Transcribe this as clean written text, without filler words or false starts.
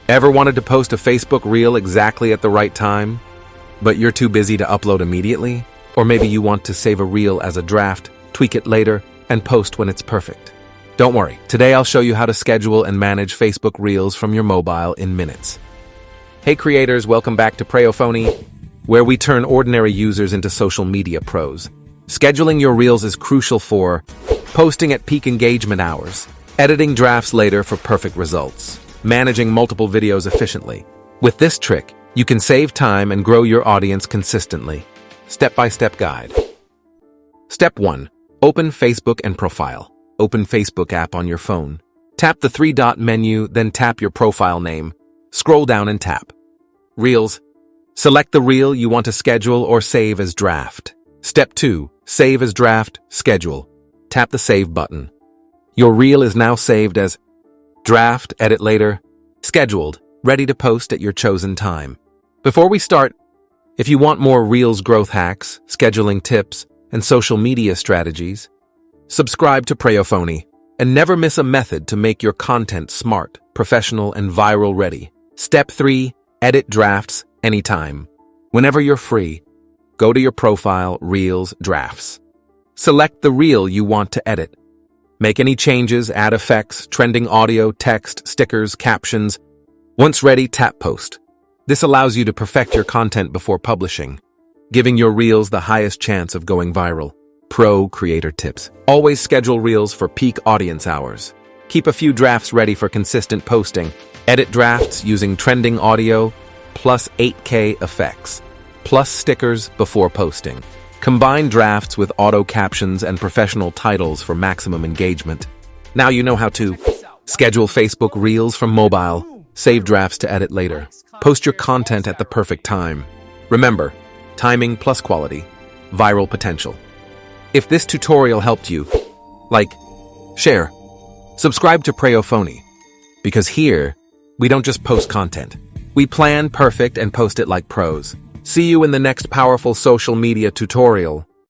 Ever wanted to post a Facebook reel exactly at the right time, but you're too busy to upload immediately? Or maybe you want to save a reel as a draft, tweak it later, and post when it's perfect. Don't worry, today I'll show you how to schedule and manage Facebook Reels from your mobile in minutes. Hey creators, welcome back to PreyoPhonie, where we turn ordinary users into social media pros. Scheduling your Reels is crucial for posting at peak engagement hours, editing drafts later for perfect results, managing multiple videos efficiently. With this trick, you can save time and grow your audience consistently. Step-by-step guide. Step 1. Open Facebook and profile. Open Facebook app on your phone. Tap the three-dot menu, then tap your profile name. Scroll down and tap Reels. Select the reel you want to schedule or save as draft. Step 2. Save as draft, schedule. Tap the Save button. Your reel is now saved as draft, edit later, scheduled, ready to post at your chosen time. Before we start, if you want more Reels growth hacks, scheduling tips, and social media strategies, subscribe to PreyoPhonie and never miss a method to make your content smart, professional, and viral ready. Step 3. Edit drafts anytime. Whenever you're free, go to your profile, Reels, Drafts. Select the reel you want to edit. Make any changes, add effects, trending audio, text, stickers, captions. Once ready, tap Post. This allows you to perfect your content before publishing, giving your Reels the highest chance of going viral. Pro creator tips. Always schedule Reels for peak audience hours. Keep a few drafts ready for consistent posting. Edit drafts using trending audio, plus 8K effects, plus stickers before posting. Combine drafts with auto captions and professional titles for maximum engagement. Now you know how to schedule Facebook Reels from mobile, save drafts to edit later, post your content at the perfect time. Remember, timing plus quality, viral potential. If this tutorial helped you, like, share, subscribe to PreyoPhonie, because here, we don't just post content. We plan perfect and post it like pros. See you in the next powerful social media tutorial.